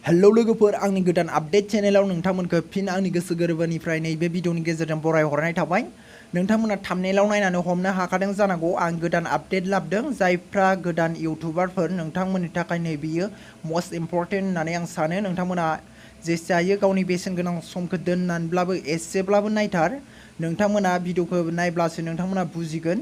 Hello लोगोफोर आंनि गोदान आपडेट चेनेलाव नोंथांमोनखौ फिन आंनि गोसो गोरबोनिफ्राय नैबे भिडिअनि गेजेरजों बरायहरनाय थाबाय। नोंथांमोना थाम्बनेलाव नायनानै हमनो हाखादों जानांगौ आं गोदान आपडेट लाबोदों। जायफ्रा गोदान इउटुबारफोर नोंथांमोननि थाखाय नै बियो मस्ट इम्परटेन्ट होननानै आं सानो। नोंथांमोना जेसे हायो गावनि बेसेन गोनां समखौ दोननानैब्लाबो एसेब्लाबो नायथार। नोंथांमोना भिडिअखौ नायब्लासो नोंथांमोना बुजिगोन।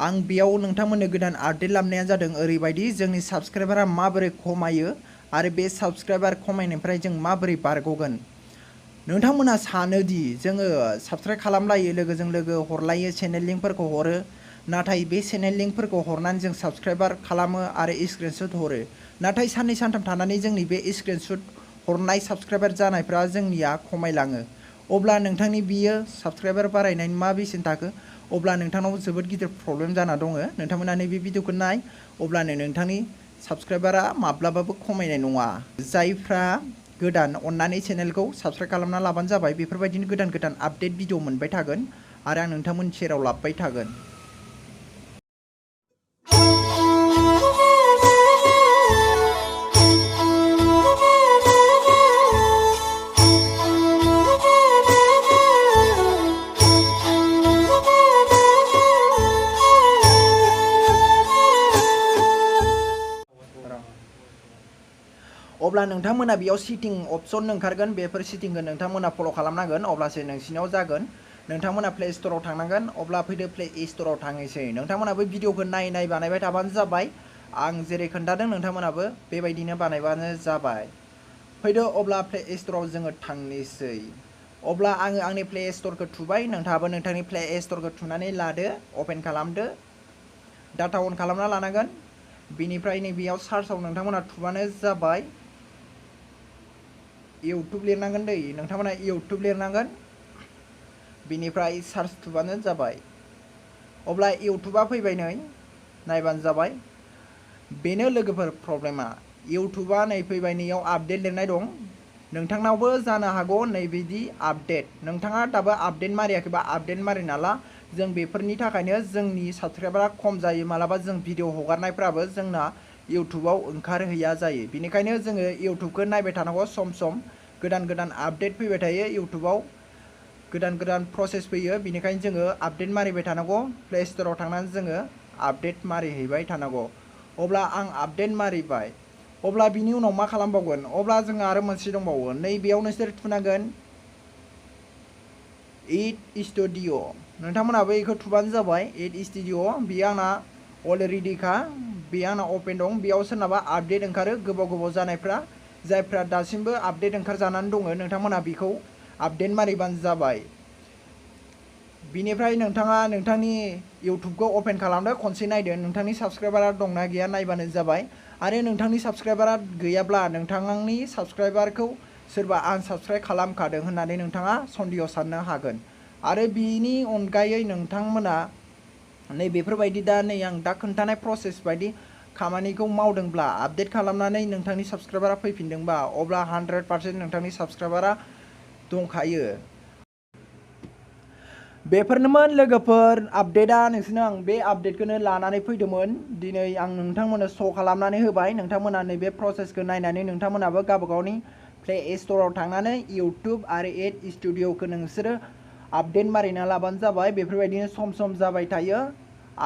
आं बेयाव नोंथांमोननो गोदान आपडेट लाबोनाया जादों ओरैबायदि जोंनि साबस्क्राइबारा माबोरै खमायो आरो बे साबस्क्राइबार खमायनायनिफ्राय जों माबोरै बारग'गोन। नोंथांमोना सानोदि जोङो साबस्क्राइब खालामलायो लोगोजों लोगो हरलायो चेनेल लिंकफोरखौ हरो, नाथाय बे चेनेल लिंकफोरखौ हरनानै जों साबस्क्राइबार खालामो आरो स्क्रिनशट हरो, नाथाय साननै सानथाम थानानै जोंनि बे स्क्रिनशट हरनाय साबस्क्राइबार जानायफ्रा जोंनिया खमायलाङो। अब्ला नोंथांनि बियो साबस्क्राइबार बारायनायनि मा बेसेन थाखो? अब्ला नोंथांनाव जोबोद गिदिर प्रब्लेम जाना दङ। नोंथांमोना नैबे भिडिअखौ नाय, अब्लानो नोंथांनि साबस्क्राइबारा माब्लाबाबो खमायनाय नङा। जायफ्रा गोदान अन्नानै चेनेलखौ साबस्क्राइब खालामना लाबानो जाबाय। बेफोरबायदिनो गोदान गोदान आपडेट भिडिअ मोनबाय थागोन आरो आं नोंथांमोननि सेराव लाबोबाय थागोन। अब्ला नोंथांमोना बेयाव सिटिं अपसन ओंखारगोन, बेफोर सिटिंखौ नोंथांमोना फल' खालामनांगोन अब्लासो नोंसिनियाव जागोन। नोंथांमोना प्ले स्ट'राव थांनांगोन, अब्ला फैदो प्ले स्ट'राव थांनोसै। नोंथांमोनाबो भिडिअखौ नाय बानायबाय थाबानो जाबाय। आं जेरै खोन्थादों नोंथांमोनाबो बेबायदिनो बानायबानो जाबाय। फैदो अब्ला प्ले स्ट'राव जोङो थांनोसै। अब्ला आङो आंनि प्ले स्ट'रखौ थुबाय, नोंथाङाबो नोंथांनि प्ले स्ट'रखौ थुनानै लादो, अपेन खालामदो, डाटा अन खालामना लानांगोन। बिनिफ्राय नैबेयाव सार्चआव नोंथांमोना थुबानो जाबाय। इउटुब लिरनांगोन दै, नोंथांमोना इउटुब लिरनांगोन, बिनिफ्राय सार्च थुबानो जाबाय। अब्ला इउटुबा फैबाय, नै नायबानो जाबाय। बेनो लोगोफोर प्रब्लेमा, इउटुबा नै फैबाय, नैयाव आपडेट लिरनाय दं। नोंथांनावबो जानो हागौ नैबिदि आपडेट, नोंथाङा दाबो आपडेट मारियाखैबा आपडेट मारिना ला। जों बेफोरनि थाखायनो जोंनि साबस्क्राइबारा खम जायो, मालाबा जों भिडिअ हगारनायफ्राबो जोंना इउटुबाव ओंखारहैया जायो। बेनिखायनो जोङो इउटुबखौ नायबाय थानांगौ, सम सम गोदान गोदान आपडेट फैबाय थायो, इउटुबाव गोदान गोदान प्रसेस फैयो, बेनिखायनो जोङो आपडेट मारिबाय थानांगौ। प्ले स्ट'राव थांनानै जोङो आपडेट मारिहैबाय थानांगौ। अब्ला आं आपडेट मारिबाय, अब्ला बिनि उनाव मा खालामबावगोन? अब्ला जोंहा आरो मोनसे दंबावो, नैबेयाव नोंसोर थुनांगोन इट स्टुडिअ'। नोंथांमोनाबो बेखौ थुबानो जाबाय, इट स्टुडिअ'। बेयो आंना अलरेडिखा, बेयो आंना अपेन दं। बेयाव सोरनाबा आपडेट ओंखारो गोबाव गोबाव जानायफ्रा, जायफ्रा दासिमबो आपडेट ओंखारजानानै दङ, नोंथांमोना बेखौ आपडेट मारिबानो जाबाय। बिनिफ्राय नोंथाङा नोंथांनि इउटुबखौ अपेन खालामदो, खनसे नायदो नोंथांनि साबस्क्राइबारा दंना गैया, नायबानो जाबाय। आरो नोंथांनि साबस्क्राइबारा गैयाब्ला नोंथांनि साबस्क्राइबारखौ सोरबा आनसाबस्क्राइब खालामखादों होननानै नोंथाङा सन्देह साननो हागोन। आरो बिनि अनगायै नोंथांमोना नै बेफोरबायदि दा नै आं दा खोन्थानाय प्रसेस बायदि खामानिखौ मावदोंब्ला, आपडेट खालामनानै नोंथांनि साबस्क्राइबारा फैफिनदोंबा, अब्ला 100% नोंथांनि साबस्क्राइबारा दंखायो। बेफोरनोमोन लोगोफोर आपडेटआ, नोंसोरनो आं बे आपडेटखौनो लानानै फैदोंमोन। दिनै आं नोंथांमोननो श' खालामनानै होबाय। नोंथांमोना नैबे प्रसेसखौ नायनानै नोंथांमोनाबो गावबागावनि प्ले स्ट'राव थांनानै इउटुब आरो इट स्टुडिअ'खौ नोंसोरो आपडेट मारिना लाबानो जाबाय। बेफोरबायदिनो सम सम जाबाय थायो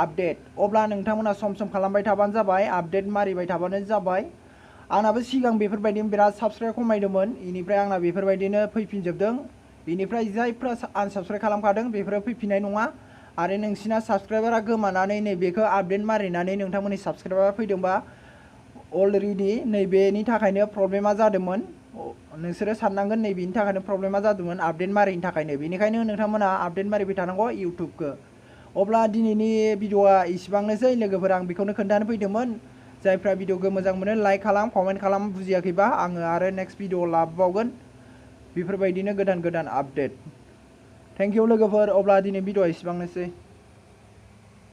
आपडेट। अब्ला नोंथांमोना सम सम खालामबाय थाबानो जाबाय, आपडेट मारिबाय थाबानो जाबाय। आंनाबो सिगां बेफोरबायदिनो बिराद साबस्क्राइब खमायदोंमोन, बेनिफ्राय आंना बेफोरबायदिनो फैफिनजोबदों। बेनिफ्राय जायफ्रा आनसाबस्क्राइब खालामखादों बेफोरो फैफिननाय नङा। आरो नोंसिना साबस्क्राइबारा गोमानानै नैबेखौ आपडेट मारिनानै नोंथांमोननि साबस्क्राइबारा फैदोंबा, अलरेडि नैबेनि थाखायनो प्रब्लेमा जादोंमोन। नोंसोरो साननांगोन नैबेनि थाखायनो प्रब्लेमा जादोंमोन, आपडेट मारिनि थाखायनो। बेनिखायनो नोंथांमोना आपडेट मारिबाय थानांगौ इउटुबखौ। अब्ला दिनैनि भिडिअआ इसिबांनोसै लोगोफोर, आं बेखौनो खोन्थानो फैदोंमोन। जायफ्रा भिडिअखौ मोजां मोनो लाइक खालाम, कमेन्ट खालाम, बुजियाखैबा आङो आरो नेक्स्ट भिडिअ लाबोबावगोन बेफोरबायदिनो गोदान गोदान आपडेट। थेंक इउ लोगोफोर, अब्ला दिनै भिडिअआ इसिबांनोसै।